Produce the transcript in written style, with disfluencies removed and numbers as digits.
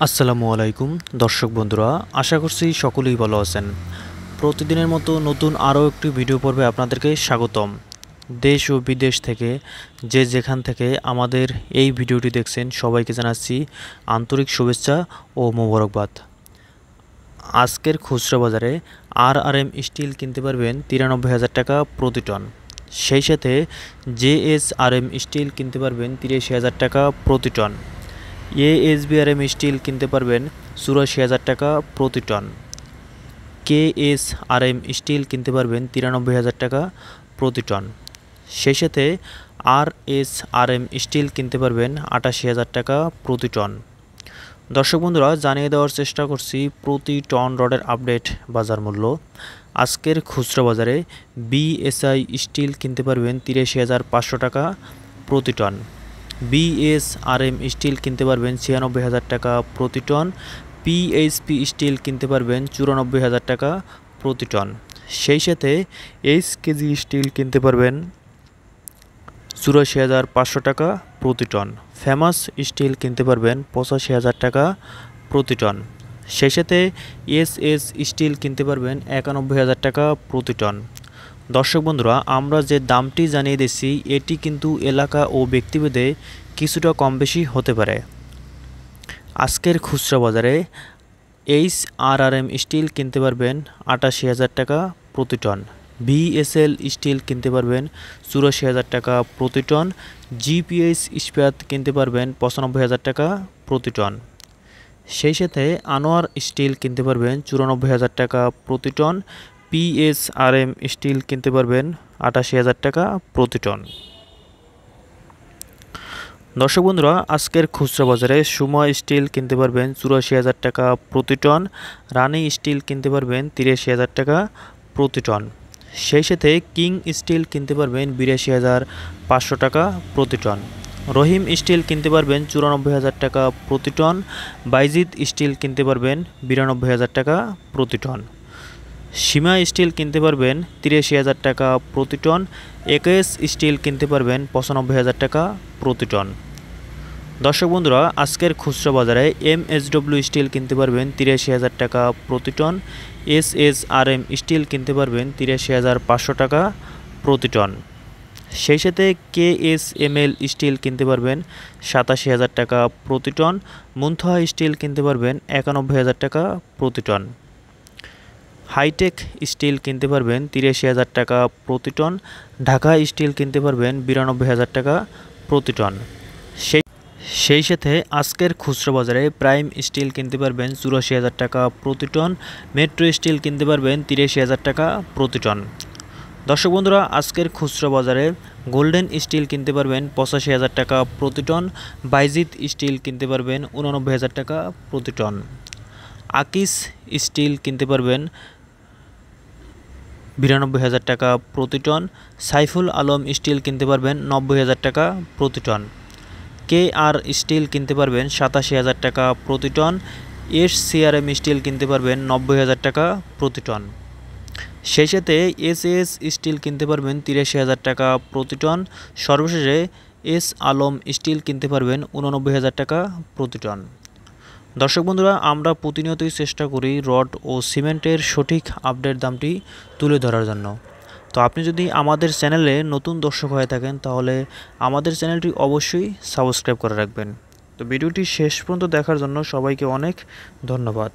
আসসালামু আলাইকুম দর্শক বন্ধুরা, আশা করছি সকলেই ভালো আছেন। প্রতিদিনের মতো নতুন আরও একটি ভিডিও পর্বে আপনাদেরকে স্বাগতম। দেশ ও বিদেশ থেকে যে যেখান থেকে আমাদের এই ভিডিওটি দেখছেন সবাইকে জানাচ্ছি আন্তরিক শুভেচ্ছা ও মোবারকবাদ। আজকের খুচরা বাজারে আরআরএম স্টিল কিনতে পারবেন ৯৩,০০০ টাকা প্রতি টন। সেই সাথে জেএসআরএম স্টিল কিনতে পারবেন ৮৩,০০০ টাকা প্রতি টন। এএসবিআরএম স্টিল কিনতে পারবেন ৮৪,০০০ টাকা প্রতি টন। কেএসআরএম স্টিল কিনতে পারবেন ৯৩,০০০ টাকা প্রতি টন। সেই সাথে আরএসআরএম স্টিল কিনতে পারবেন ৮৮,০০০ টাকা প্রতি টন। দর্শক বন্ধুরা, জানিয়ে দেওয়ার চেষ্টা করছি প্রতি টন রডের আপডেট বাজার মূল্য। আজকের খুচরা বাজারে বিএসআই স্টিল কিনতে পারবেন ৮৩,৫০০ টাকা প্রতি টন। বিএসআরএম স্টিল কিনতে পারবেন ৯৬,০০০ টাকা প্রতি টন। পিএইচপি স্টিল কিনতে পারবেন ৯৪,০০০ টাকা প্রতি টন। সেই সাথে এইচকেজি স্টিল কিনতে পারবেন ৮৪,৫০০ টাকা প্রতি টন। ফেমাস স্টিল কিনতে পারবেন ৮৫,০০০ টাকা প্রতি টন। সেই সাথে এসএস স্টিল কিনতে পারবেন ৯১,০০০ টাকা প্রতি টন। দর্শক বন্ধুরা, আমরা যে দামটি জানিয়ে দিচ্ছি এটি কিন্তু এলাকা ও ব্যক্তিভেদে কিছুটা কম বেশি হতে পারে। আজকের খুচরা বাজারে এইচআরআরএম স্টিল কিনতে পারবেন ৮৮,০০০ টাকা প্রতি টন। ভিএসএল স্টিল কিনতে পারবেন ৮৪,০০০ টাকা প্রতি টন। জিপিএইচ ইস্পাত কিনতে পারবেন ৯৫,০০০ টাকা প্রতি টন। সেই সাথে আনোয়ার স্টিল কিনতে পারবেন ৯৪,০০০ টাকা প্রতি টন। পিএসআরএম স্টিল কিনতে পারবেন ৮৮,০০০ টাকা প্রতি টন। দর্শক বন্ধুরা, আজকের খুচরা বাজারে সুমা স্টিল কিনতে পারবেন ৮৪,০০০ টাকা প্রতি টন। রানি স্টিল কিনতে পারবেন ৮৩,০০০ টাকা প্রতি টন। সেই সাথে কিং স্টিল কিনতে পারবেন ৮২,৫০০ টাকা প্রতি টন। রহিম স্টিল কিনতে পারবেন ৯৪,০০০ টাকা প্রতি টন। বাইজিদ স্টিল কিনতে পারবেন ৯২,০০০ টাকা প্রতি টন। সীমা স্টিল কিনতে পারবেন ৮৩,০০০ টাকা প্রতি টন। একেএস স্টিল কিনতে পারবেন ৯৫,০০০ টাকা প্রতি টন। দর্শক বন্ধুরা, আজকের খুচরা বাজারে এমএসডব্লিউ স্টিল কিনতে পারবেন ৮৩,০০০ টাকা প্রতি টন। এসএসআরএম স্টিল কিনতে পারবেন ৮৩,৫০০ টাকা প্রতি টন। সেই সাথে কেএসএমএল স্টিল কিনতে পারবেন ৮৭,০০০ টাকা প্রতি টন। মুনথা স্টিল কিনতে পারবেন ৯১,০০০ টাকা প্রতি টন। হাইটেক স্টিল কিনতে পারবেন ৮৩,০০০ টাকা প্রতি টন। ঢাকা স্টিল কিনতে পারবেন ৯২,০০০ টাকা প্রতি টন। সেই সাথে আজকের খুচরা বাজারে প্রাইম স্টিল কিনতে পারবেন ৮৪,০০০ টাকা প্রতি টন। মেট্রো স্টিল কিনতে পারবেন ৮৩,০০০ টাকা প্রতি টন। দর্শক বন্ধুরা, আজকের খুচরা বাজারে গোল্ডেন স্টিল কিনতে পারবেন ৮৫,০০০ টাকা প্রতি টন। বাইজিদ স্টিল কিনতে পারবেন ৮৯,০০০ টাকা প্রতি টন। আকিস স্টিল কিনতে পারবেন ৯২,০০০ টাকা প্রতি টন। সাইফুল আলম স্টিল কিনতে পারবেন ৯০,০০০ টাকা প্রতি টন। কেআর স্টিল কিনতে পারবেন ৮৭,০০০ টাকা প্রতি টন। এসসিআরএম স্টিল কিনতে পারবেন ৯০,০০০ টাকা প্রতি টন। সেই সাথে এসএস স্টিল কিনতে পারবেন ৮৩,০০০ টাকা প্রতি টন। সর্বশেষে এস আলম স্টিল কিনতে পারবেন ৮৯,০০০ টাকা প্রতি টন। দর্শক বন্ধুরা, আমরা প্রতিনিয়তই চেষ্টা করি রড ও সিমেন্টের সঠিক আপডেট দামটি তুলে ধরার জন্য। তো আপনি যদি আমাদের চ্যানেলে নতুন দর্শক হয়ে থাকেন তাহলে আমাদের চ্যানেলটি অবশ্যই সাবস্ক্রাইব করে রাখবেন। তো ভিডিওটি শেষ পর্যন্ত দেখার জন্য সবাইকে অনেক ধন্যবাদ।